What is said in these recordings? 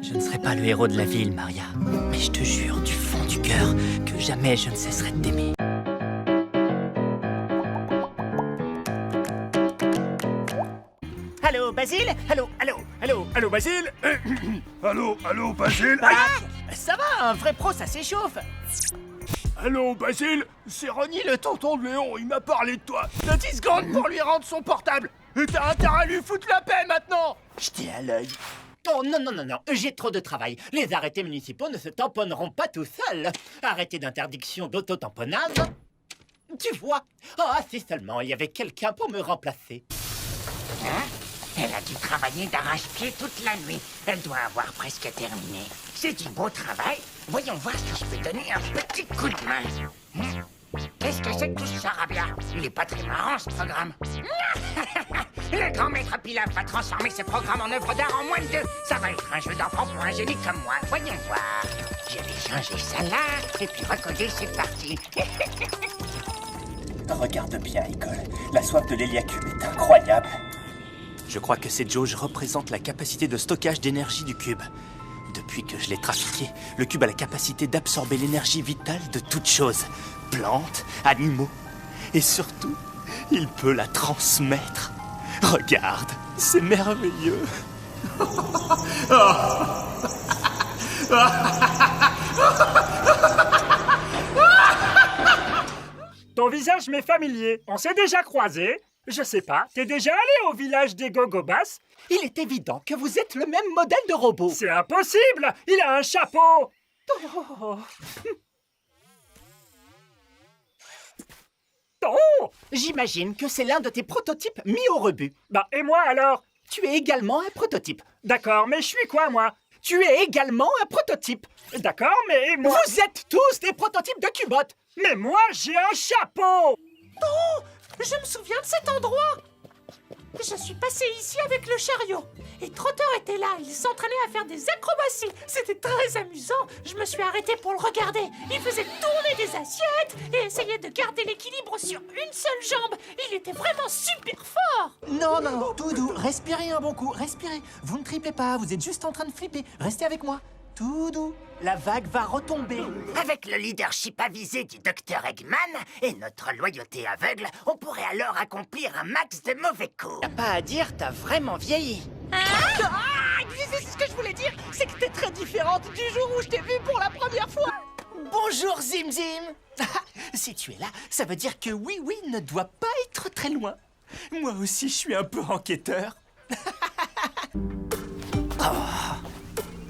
Je ne serai pas le héros de la ville, Maria. Mais je te jure du fond du cœur que jamais je ne cesserai de t'aimer. Allô, Basile? Allô, Basile? Allô, Basile? Ça va, un vrai pro, ça s'échauffe. Allô, Basile? C'est Ronnie, le tonton de Léon, il m'a parlé de toi. T'as 10 secondes pour lui rendre son portable. Et t'as intérêt à lui foutre la paix maintenant. Jetez à l'œil. Oh non, j'ai trop de travail. Les arrêtés municipaux ne se tamponneront pas tout seuls. Arrêté d'interdiction d'auto-tamponnage. Tu vois? Ah, si seulement il y avait quelqu'un pour me remplacer. Hein? Elle a dû travailler d'arrache-pied toute la nuit. Elle doit avoir presque terminé. C'est du beau travail. Voyons voir si je peux donner un petit coup de main. Hein? Qu'est-ce que c'est que tout ce charabia? Il est pas très marrant, ce programme. Le grand maître Pilaf va transformer ce programme en œuvre d'art en moins de 2. Ça va être un jeu d'enfant pour un génie comme moi. Voyons voir. Je vais changer ça là, et puis recoder, c'est parti. Regarde bien, Nicole. La soif de l'héliacube est incroyable. Je crois que ces jauges représentent la capacité de stockage d'énergie du cube. Depuis que je l'ai trafiqué, le cube a la capacité d'absorber l'énergie vitale de toutes choses. Plantes, animaux. Et surtout, il peut la transmettre. Regarde, c'est merveilleux. Ton visage m'est familier. On s'est déjà croisés. Je sais pas, t'es déjà allé au village des Gogobas? Il est évident que vous êtes le même modèle de robot. C'est impossible! Il a un chapeau! Oh. Oh! J'imagine que c'est l'un de tes prototypes mis au rebut. Bah, et moi alors? Tu es également un prototype. D'accord, mais je suis quoi, moi? Tu es également un prototype. D'accord, mais moi... Vous êtes tous des prototypes de cubottes. Mais moi, j'ai un chapeau! Oh! Je me souviens de cet endroit. Je suis passé ici avec le chariot. Et Trotter était là, il s'entraînait à faire des acrobaties. C'était très amusant. Je me suis arrêté pour le regarder. Il faisait tourner des assiettes et essayait de garder l'équilibre sur une seule jambe. Il était vraiment super fort. Non, tout doux. Respirez un bon coup, respirez. Vous ne triplez pas, vous êtes juste en train de flipper. Restez avec moi. Tout doux. La vague va retomber. Avec le leadership avisé du docteur Eggman et notre loyauté aveugle, on pourrait alors accomplir un max de mauvais coups. T'as pas à dire, t'as vraiment vieilli. C'est ce que je voulais dire, c'est que t'es très différente du jour où je t'ai vue pour la première fois. Bonjour Zim Zim. Si tu es là, ça veut dire que oui ne doit pas être très loin. Moi aussi, je suis un peu enquêteur.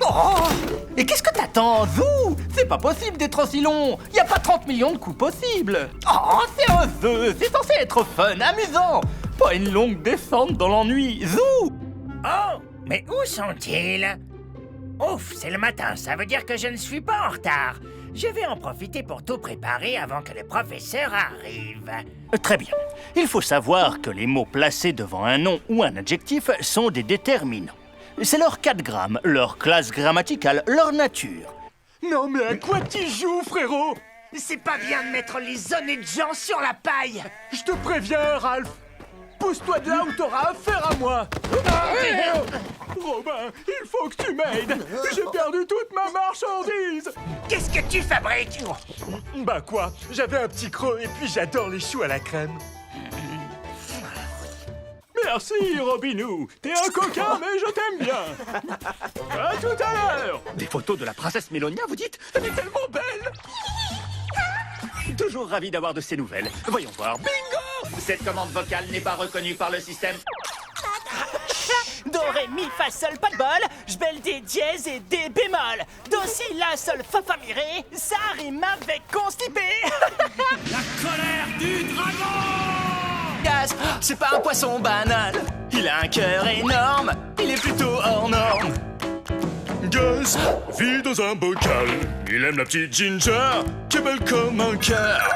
Oh! Et qu'est-ce que t'attends, Zou? C'est pas possible d'être aussi long. Y a pas 30 millions de coups possibles. Oh, c'est un jeu. C'est censé être fun, amusant. Pas une longue descente dans l'ennui. Zou! Oh, mais où sont-ils? Ouf, c'est le matin, ça veut dire que je ne suis pas en retard. Je vais en profiter pour tout préparer avant que le professeur arrive. Très bien. Il faut savoir que les mots placés devant un nom ou un adjectif sont des déterminants. C'est leur 4 grammes, leur classe grammaticale, leur nature. Non mais à quoi tu joues, frérot? C'est pas bien de mettre les honnêtes gens sur la paille. Je te préviens, Ralph. Pousse-toi de là où t'auras affaire à moi. Robin, il faut que tu m'aides. J'ai perdu toute ma marchandise. Qu'est-ce que tu fabriques? Bah quoi? J'avais un petit creux et puis j'adore les choux à la crème. Merci, Robinou. T'es un coquin, mais je t'aime bien. À tout à l'heure. Des photos de la princesse Mélonia, vous dites? Elle est tellement belle. Toujours ravi d'avoir de ces nouvelles. Voyons voir. Bingo! Cette commande vocale n'est pas reconnue par le système. Do, ré, mi, fa, sol, pas de bol. J'belle des dièses et des bémols. Do, si, la, sol, fa, fa, mi, ré. Ça rime avec constipé. La colère du dragon. Gaz, c'est pas un poisson banal. Il a un cœur énorme. Il est plutôt hors norme. Gus vit dans un bocal. Il aime la petite Ginger, qui est belle comme un cœur.